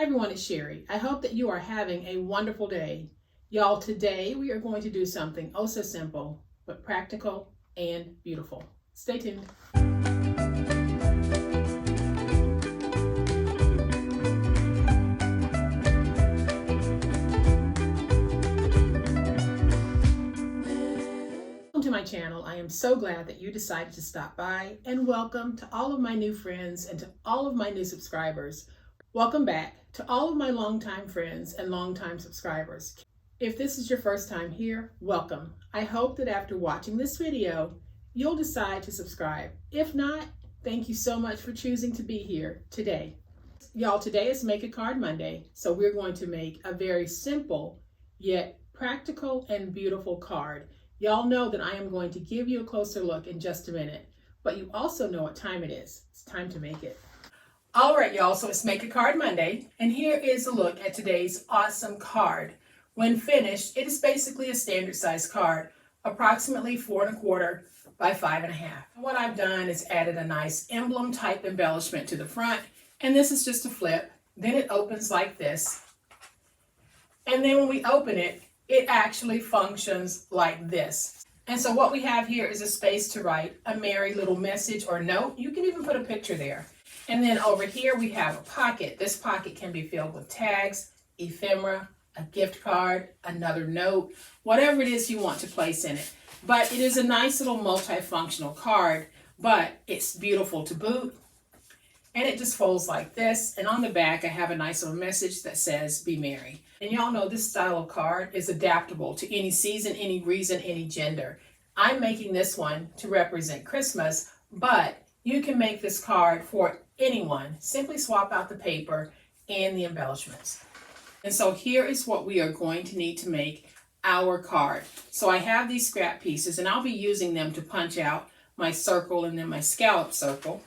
everyone, it's Sherry. I hope that you are having a wonderful day. Y'all, today we are going to do something oh so simple, but practical and beautiful. Stay tuned. Welcome to my channel. I am so glad that you decided to stop by, and welcome to all of my new friends and to all of my new subscribers. Welcome back to all of my longtime friends and longtime subscribers. If this is your first time here, welcome. I hope that after watching this video, you'll decide to subscribe. If not, thank you so much for choosing to be here today. Y'all, today is Make a Card Monday, so we're going to make a very simple yet practical and beautiful card. Y'all know that I am going to give you a closer look in just a minute, but you also know what time it is. It's time to make it. All right, y'all, so it's Make a Card Monday, and here is a look at today's awesome card. When finished, it is basically a standard size card, approximately 4 1/4 by 5 1/2. What I've done is added a nice emblem type embellishment to the front, and this is just a flip. Then it opens like this. And then when we open it, it actually functions like this. And so what we have here is a space to write a merry little message or note. You can even put a picture there. And then over here we have a pocket. This pocket can be filled with tags, ephemera, a gift card, another note, whatever it is you want to place in it. But it is a nice little multifunctional card, but it's beautiful to boot. And it just folds like this. And on the back, I have a nice little message that says, "Be merry." And y'all know this style of card is adaptable to any season, any reason, any gender. I'm making this one to represent Christmas, but you can make this card for anyone. Simply swap out the paper and the embellishments. And so here is what we are going to need to make our card. So I have these scrap pieces, and I'll be using them to punch out my circle and then my scallop circle.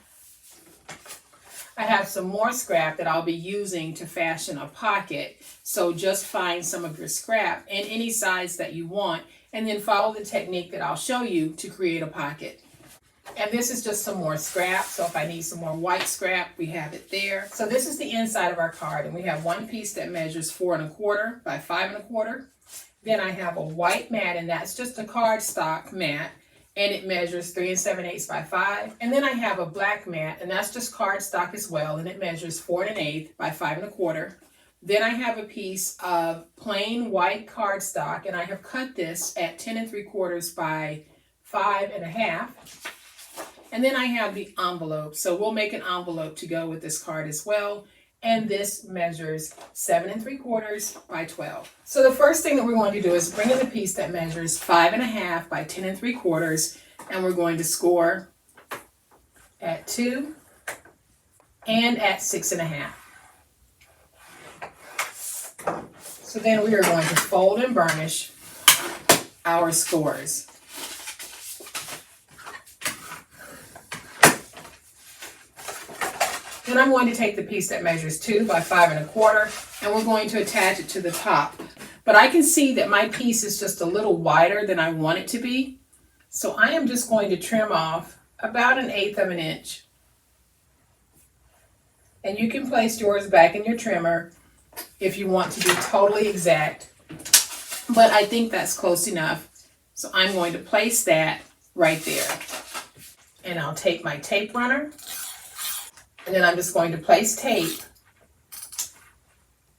I have some more scrap that I'll be using to fashion a pocket. So just find some of your scrap in any size that you want, and then follow the technique that I'll show you to create a pocket. And this is just some more scrap. So if I need some more white scrap, we have it there. So this is the inside of our card, and we have one piece that measures 4 1/4 by 5 1/4. Then I have a white mat, and that's just a cardstock mat, and it measures 3 7/8 by 5. And then I have a black mat, and that's just cardstock as well, and it measures 4 1/8 by 5 1/4. Then I have a piece of plain white cardstock, and I have cut this at 10 3/4 by 5 1/2. And then I have the envelope. So we'll make an envelope to go with this card as well. And this measures 7 3/4 by 12. So the first thing that we're going to do is bring in the piece that measures 5 1/2 by 10 3/4, and we're going to score at 2 and at 6 1/2. So then we are going to fold and burnish our scores. Then I'm going to take the piece that measures 2 by 5 1/4, and we're going to attach it to the top. But I can see that my piece is just a little wider than I want it to be. So I am just going to trim off about 1/8 of an inch. And you can place yours back in your trimmer if you want to be totally exact. But I think that's close enough. So I'm going to place that right there. And I'll take my tape runner. And then I'm just going to place tape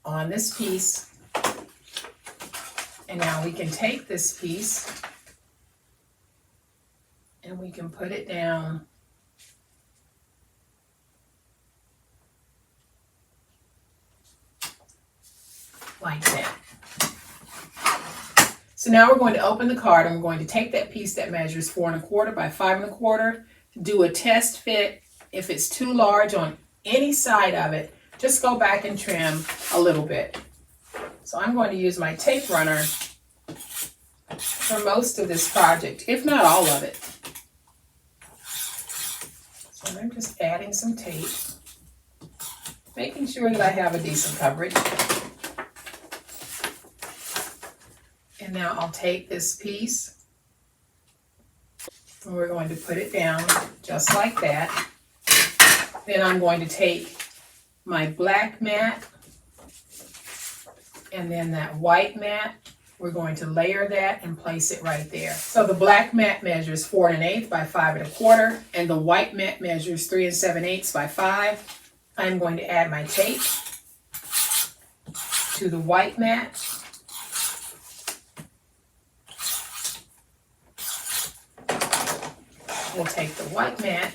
on this piece. And now we can take this piece and we can put it down like that. So now we're going to open the card, and we're going to take that piece that measures 4 1/4 by 5 1/4, do a test fit. If it's too large on any side of it, just go back and trim a little bit. So I'm going to use my tape runner for most of this project, if not all of it. So I'm just adding some tape, making sure that I have a decent coverage. And now I'll take this piece, and we're going to put it down just like that. Then I'm going to take my black mat And then that white mat, we're going to layer that and place it right there. So the black mat measures 4 1/8 by 5 1/4, and the white mat measures 3 7/8 by 5. I'm going to add my tape to the white mat. We'll take the white mat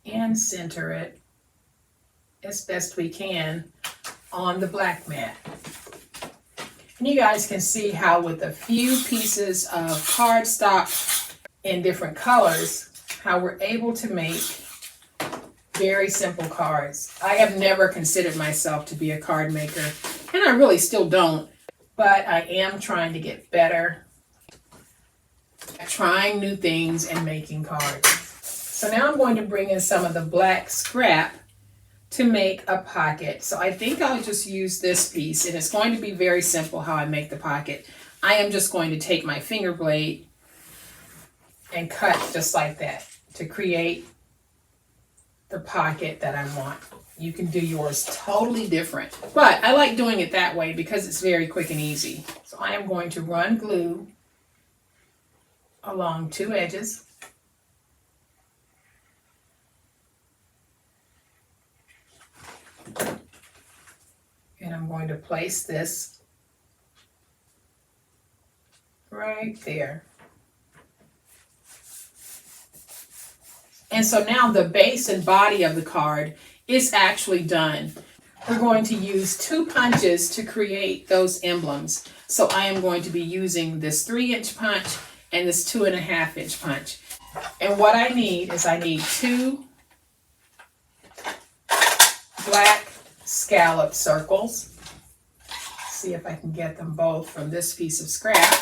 and center it as best we can on the black mat. And you guys can see how with a few pieces of cardstock in different colors, how we're able to make very simple cards. I have never considered myself to be a card maker, and I really still don't, but I am trying to get better at trying new things and making cards. So now I'm going to bring in some of the black scrap to make a pocket. So I think I'll just use this piece, and it's going to be very simple how I make the pocket. I am just going to take my finger blade and cut just like that to create the pocket that I want. You can do yours totally different, but I like doing it that way because it's very quick and easy. So I am going to run glue along 2 edges. And I'm going to place this right there. And so now the base and body of the card is actually done. We're going to use 2 punches to create those emblems. So I am going to be using this 3-inch punch and this 2.5-inch punch. And what I need is 2 black scallop circles. See if I can get them both from this piece of scrap.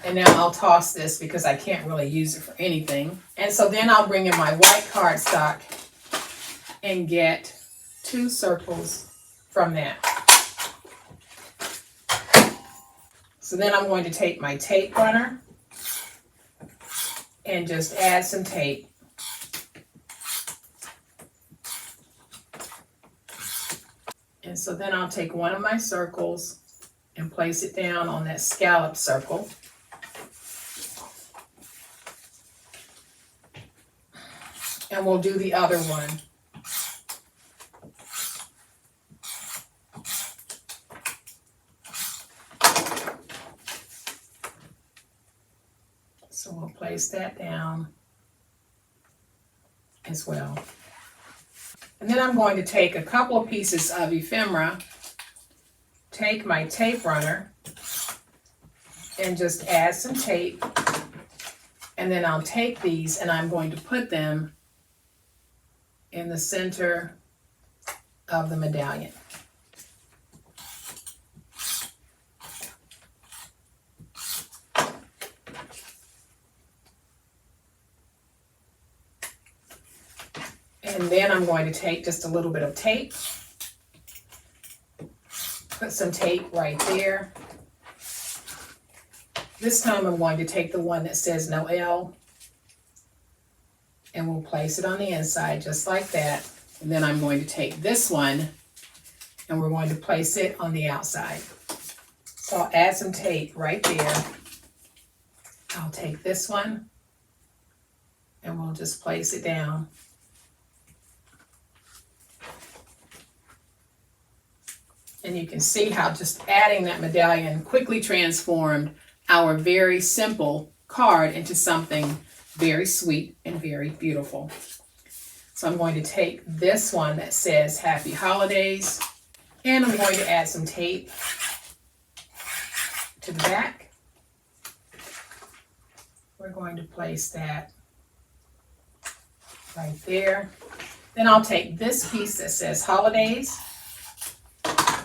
And now I'll toss this because I can't really use it for anything. And so then I'll bring in my white cardstock and get 2 circles from that. So then I'm going to take my tape runner and just add some tape. And so then I'll take one of my circles and place it down on that scallop circle. And we'll do the other one. So we'll place that down as well. And then I'm going to take a couple of pieces of ephemera, take my tape runner, and just add some tape. And then I'll take these and I'm going to put them in the center of the medallion. And then I'm going to take just a little bit of tape, put some tape right there. This time I'm going to take the one that says no L, and we'll place it on the inside just like that. And then I'm going to take this one and we're going to place it on the outside. So I'll add some tape right there. I'll take this one and we'll just place it down. And you can see how just adding that medallion quickly transformed our very simple card into something very sweet and very beautiful. So I'm going to take this one that says Happy Holidays, and I'm going to add some tape to the back. We're going to place that right there. Then I'll take this piece that says Holidays,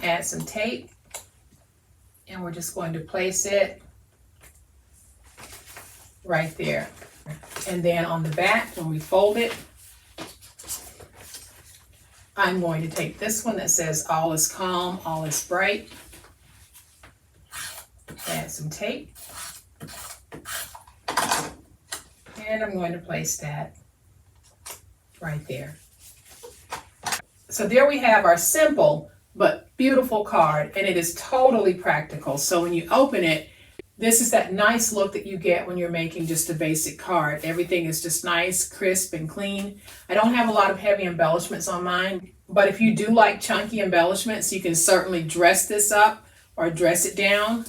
add some tape, and we're just going to place it right there. And then on the back, when we fold it, I'm going to take this one that says All is Calm, All is Bright, add some tape, and I'm going to place that right there. So there we have our simple but beautiful card, and it is totally practical. So when you open it, this is that nice look that you get when you're making just a basic card. Everything is just nice, crisp, and clean. I don't have a lot of heavy embellishments on mine, but if you do like chunky embellishments, you can certainly dress this up or dress it down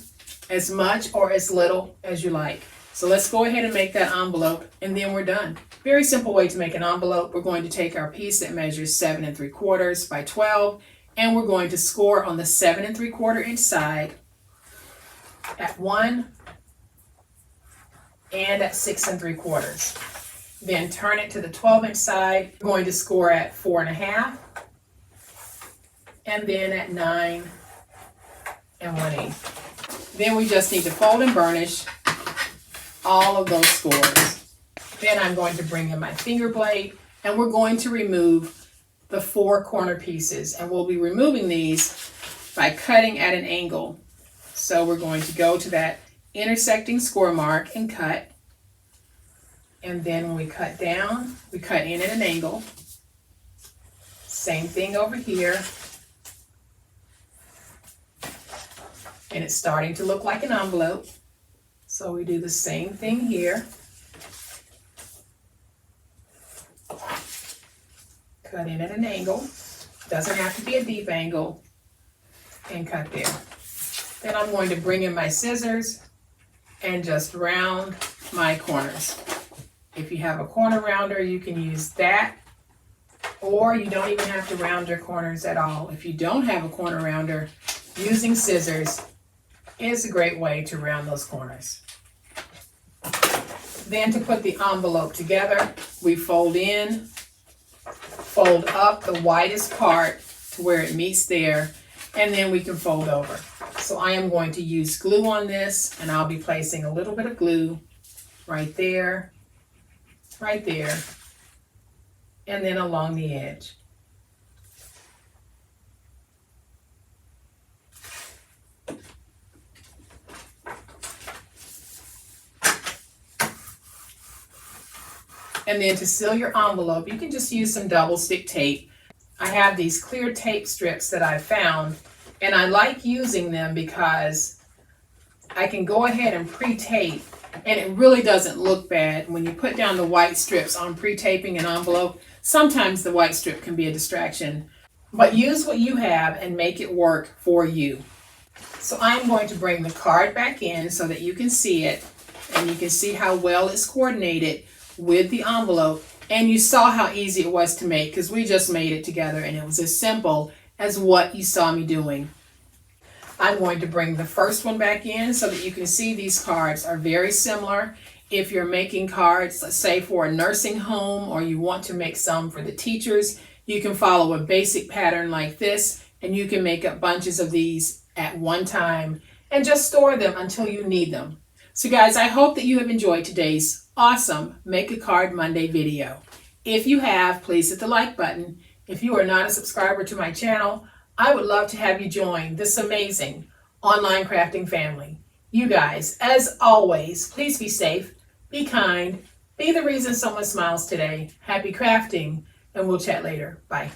as much or as little as you like. So let's go ahead and make that envelope, and then we're done. Very simple way to make an envelope. We're going to take our piece that measures 7 3/4 by 12, and we're going to score on the 7 3/4 inch side at 1 and at 6 3/4. Then turn it to the 12-inch side. We're going to score at 4 1/2, and then at 9 1/8. Then we just need to fold and burnish all of those scores. Then I'm going to bring in my finger blade, and we're going to remove the 4 corner pieces, and we'll be removing these by cutting at an angle. So we're going to go to that intersecting score mark and cut, and then when we cut down, we cut in at an angle. Same thing over here, and it's starting to look like an envelope. So we do the same thing here. Cut in at an angle. Doesn't have to be a deep angle. And cut there. Then I'm going to bring in my scissors and just round my corners. If you have a corner rounder, you can use that, or you don't even have to round your corners at all. If you don't have a corner rounder, using scissors is a great way to round those corners. Then to put the envelope together, we fold in, fold up the widest part to where it meets there, and then we can fold over. So I am going to use glue on this, and I'll be placing a little bit of glue right there, and then along the edge. And then to seal your envelope, you can just use some double stick tape. I have these clear tape strips that I found, and I like using them because I can go ahead and pre-tape, and it really doesn't look bad. When you put down the white strips on pre-taping an envelope, sometimes the white strip can be a distraction, but use what you have and make it work for you. So I'm going to bring the card back in so that you can see it, and you can see how well it's coordinated with the envelope. And you saw how easy it was to make because we just made it together, and it was as simple as what you saw me doing. I'm going to bring the first one back in so that you can see these cards are very similar. If you're making cards, let's say for a nursing home, or you want to make some for the teachers, you can follow a basic pattern like this, and you can make up bunches of these at one time and just store them until you need them. So guys, I hope that you have enjoyed today's awesome Make a Card Monday video. If you have, please hit the like button. If you are not a subscriber to my channel, I would love to have you join this amazing online crafting family. You guys, as always, please be safe, be kind, be the reason someone smiles today. Happy crafting, and we'll chat later. Bye.